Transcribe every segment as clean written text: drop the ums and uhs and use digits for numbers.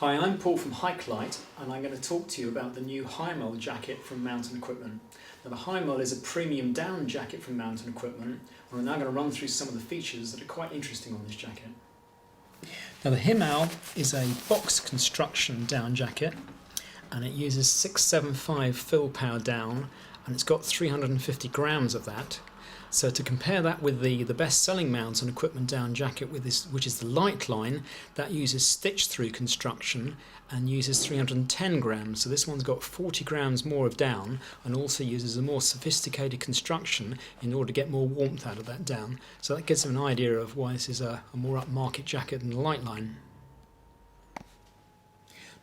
Hi, I'm Paul from Himal, and I'm going to talk to you about the new Himal jacket from Mountain Equipment. Now, the Himal is a premium down jacket from Mountain Equipment, and I'm now going to run through some of the features that are quite interesting on this jacket. Now, the Himal is a box construction down jacket, and it uses 675 fill power down, and it's got 350 grams of that. So to compare that with the best-selling Mountain Equipment down jacket, which is the light line, that uses stitch-through construction and uses 310 grams. So this one's got 40 grams more of down and also uses a more sophisticated construction in order to get more warmth out of that down. So that gives them an idea of why this is a more upmarket jacket than the light line.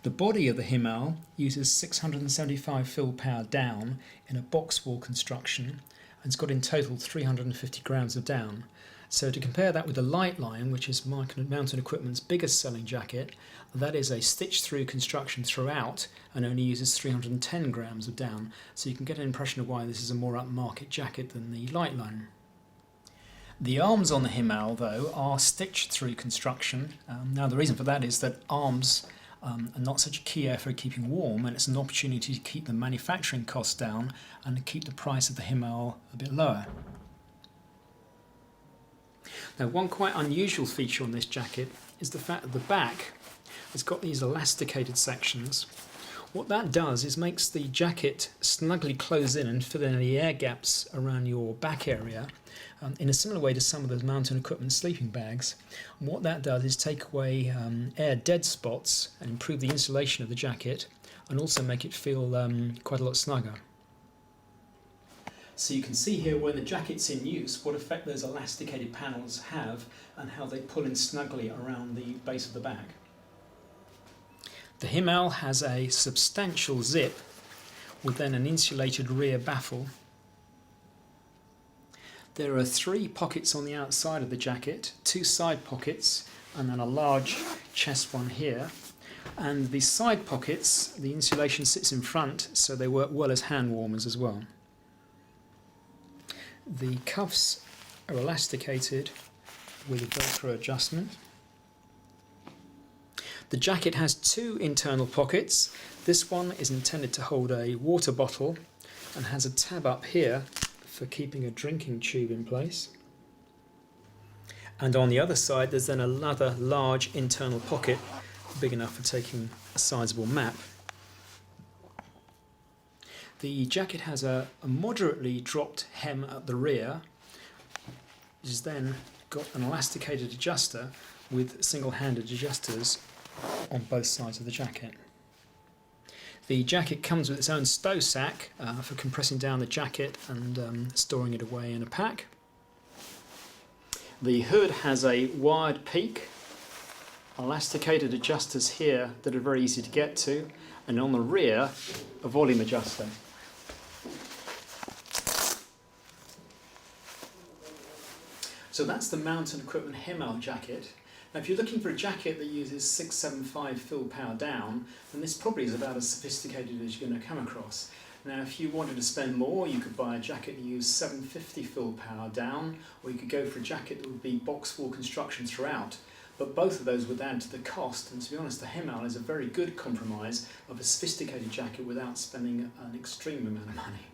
The body of the Himal uses 675 fill power down in a box wall construction, and it's got in total 350 grams of down. So to compare that with the light line, which is Mountain Equipment's biggest selling jacket, that is a stitch-through construction throughout and only uses 310 grams of down. So you can get an impression of why this is a more upmarket jacket than the light line. The arms on the Himal, though, are stitch-through construction. Now the reason for that is that arms are not such a key area for keeping warm, and it's an opportunity to keep the manufacturing costs down and to keep the price of the Himal a bit lower. Now, one quite unusual feature on this jacket is the fact that the back has got these elasticated sections. What that does is makes the jacket snugly close in and fill in any air gaps around your back area in a similar way to some of those Mountain Equipment sleeping bags. And what that does is take away air dead spots and improve the insulation of the jacket and also make it feel quite a lot snugger. So you can see here when the jacket's in use what effect those elasticated panels have and how they pull in snugly around the base of the back. The Himal has a substantial zip with then an insulated rear baffle. There are 3 pockets on the outside of the jacket, 2 side pockets and then a large chest one here. And the side pockets, the insulation sits in front, so they work well as hand warmers as well. The cuffs are elasticated with a Velcro adjustment. The jacket has 2 internal pockets. This one is intended to hold a water bottle and has a tab up here for keeping a drinking tube in place. And on the other side there's then another large internal pocket big enough for taking a sizable map. The jacket has a moderately dropped hem at the rear, which has then got an elasticated adjuster with single-handed adjusters on both sides of the jacket. The jacket comes with its own stow sack for compressing down the jacket and storing it away in a pack. The hood has a wired peak, elasticated adjusters here that are very easy to get to, and on the rear a volume adjuster. So that's the Mountain Equipment Himal jacket. Now, if you're looking for a jacket that uses 675 fill power down, then this probably is about as sophisticated as you're going to come across. Now, if you wanted to spend more, you could buy a jacket that uses 750 fill power down, or you could go for a jacket that would be box wall construction throughout. But both of those would add to the cost, and to be honest, the Himal is a very good compromise of a sophisticated jacket without spending an extreme amount of money.